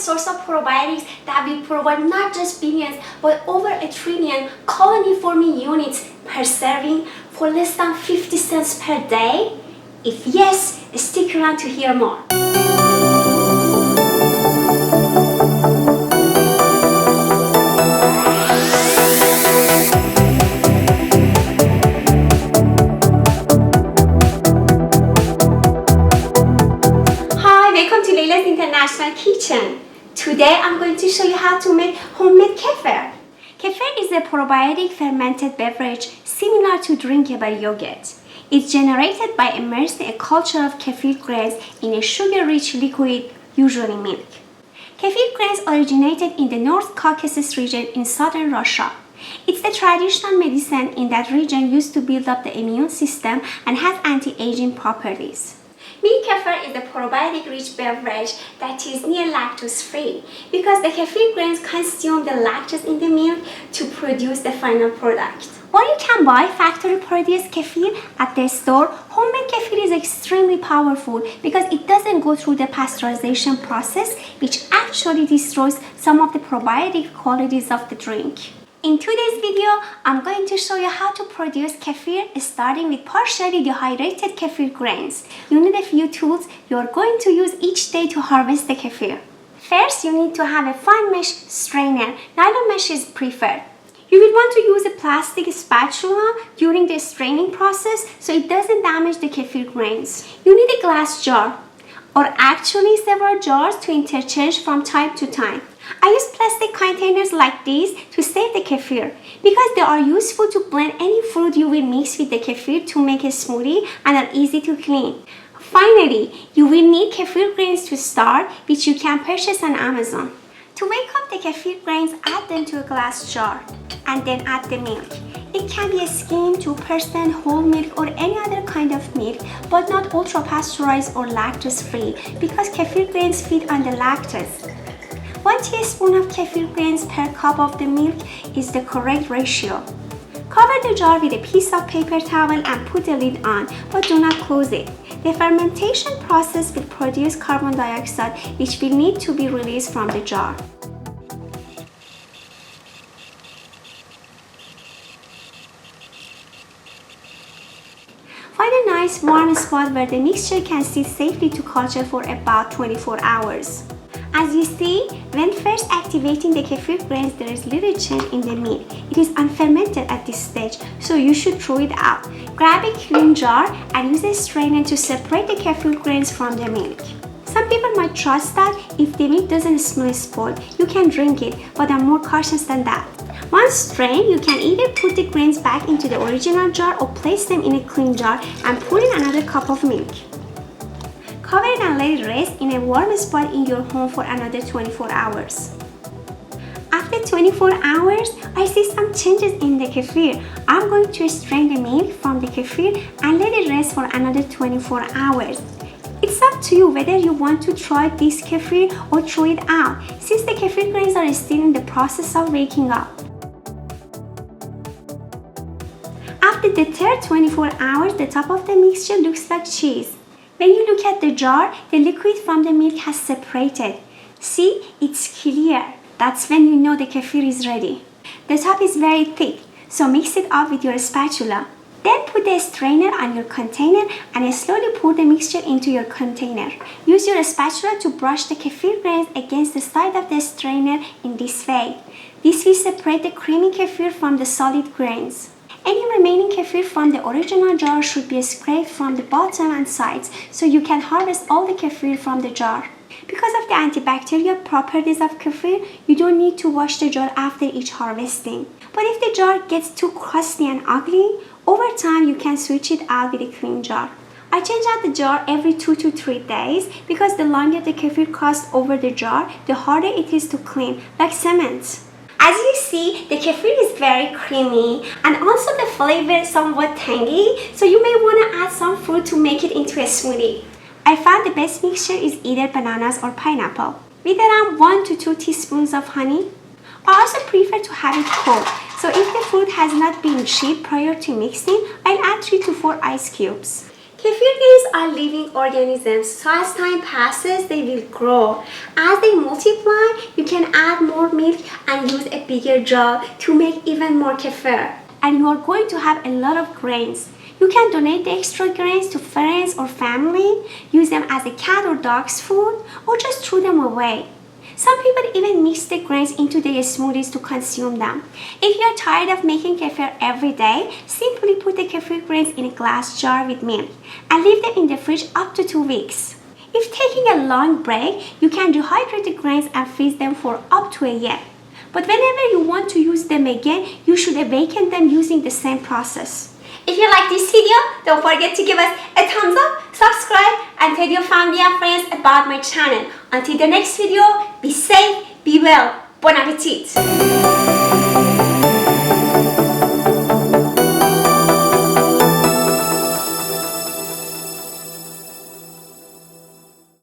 source of probiotics that will provide not just billions but over 1 trillion colony-forming units per serving for less than 50 cents per day? If yes, stick around to hear more. International Kitchen. Today I'm going to show you how to make homemade kefir. Kefir is a probiotic fermented beverage similar to drinkable yogurt. It's generated by immersing a culture of kefir grains in a sugar-rich liquid, usually milk. Kefir grains originated in the North Caucasus region in southern Russia. It's the traditional medicine in that region used to build up the immune system and has anti-aging properties. Milk kefir is a probiotic-rich beverage that is near lactose-free because the kefir grains consume the lactose in the milk to produce the final product. While you can buy factory-produced kefir at the store, homemade kefir is extremely powerful because it doesn't go through the pasteurization process, which actually destroys some of the probiotic qualities of the drink. In today's video, I'm going to show you how to produce kefir starting with partially dehydrated kefir grains. You need a few tools you're going to use each day to harvest the kefir. First, you need to have a fine mesh strainer. Nylon mesh is preferred. You will want to use a plastic spatula during the straining process so it doesn't damage the kefir grains. You need a glass jar, or actually several jars to interchange from time to time. I use plastic containers like these to save the kefir because they are useful to blend any fruit you will mix with the kefir to make a smoothie and are easy to clean. Finally, you will need kefir grains to start, which you can purchase on Amazon. To wake up the kefir grains, add them to a glass jar and then add the milk. It can be a skim, 2% whole milk or any other kind of milk, but not ultra-pasteurized or lactose-free because kefir grains feed on the lactose. 1 teaspoon of kefir grains per cup of the milk is the correct ratio. Cover the jar with a piece of paper towel and put the lid on, but do not close it. The fermentation process will produce carbon dioxide, which will need to be released from the jar. Find a nice warm spot where the mixture can sit safely to culture for about 24 hours. As you see, when first activating the kefir grains, there is little change in the milk. It is unfermented at this stage, so you should throw it out. Grab a clean jar and use a strainer to separate the kefir grains from the milk. Some people might trust that if the milk doesn't smell spoiled, you can drink it, but I'm more cautious than that. Once strained, you can either put the grains back into the original jar or place them in a clean jar and pour in another cup of milk. Cover it and let it rest in a warm spot in your home for another 24 hours. After 24 hours, I see some changes in the kefir. I'm going to strain the milk from the kefir and let it rest for another 24 hours. It's up to you whether you want to try this kefir or throw it out, since the kefir grains are still in the process of waking up. After the third 24 hours, the top of the mixture looks like cheese. When you look at the jar, the liquid from the milk has separated. See, it's clear. That's when you know the kefir is ready. The top is very thick, so mix it up with your spatula. Then put the strainer on your container and slowly pour the mixture into your container. Use your spatula to brush the kefir grains against the side of the strainer in this way. This will separate the creamy kefir from the solid grains. Any remaining kefir from the original jar should be scraped from the bottom and sides so you can harvest all the kefir from the jar. Because of the antibacterial properties of kefir, you don't need to wash the jar after each harvesting. But if the jar gets too crusty and ugly, over time you can switch it out with a clean jar. I change out the jar every 2 to 3 days because the longer the kefir crusts over the jar, the harder it is to clean, like cement. As you see, the kefir is very creamy and also the flavor is somewhat tangy, so you may want to add some fruit to make it into a smoothie. I found the best mixture is either bananas or pineapple, with around 1 to 2 teaspoons of honey. I also prefer to have it cold, so if the fruit has not been chipped prior to mixing, I'll add 3 to 4 ice cubes. Kefir grains are living organisms, so as time passes, they will grow. As they multiply, you can add more milk and use a bigger jar to make even more kefir. And you are going to have a lot of grains. You can donate the extra grains to friends or family, use them as a cat or dog's food, or just throw them away. Some people even mix the grains into their smoothies to consume them. If you are tired of making kefir every day, simply put the kefir grains in a glass jar with milk and leave them in the fridge up to 2 weeks. If taking a long break, you can dehydrate the grains and freeze them for up to a year. But whenever you want to use them again, you should awaken them using the same process. If you like this video, don't forget to give us a thumbs up, subscribe, and tell your family and friends about my channel. Until the next video, be safe, be well, bon appetit!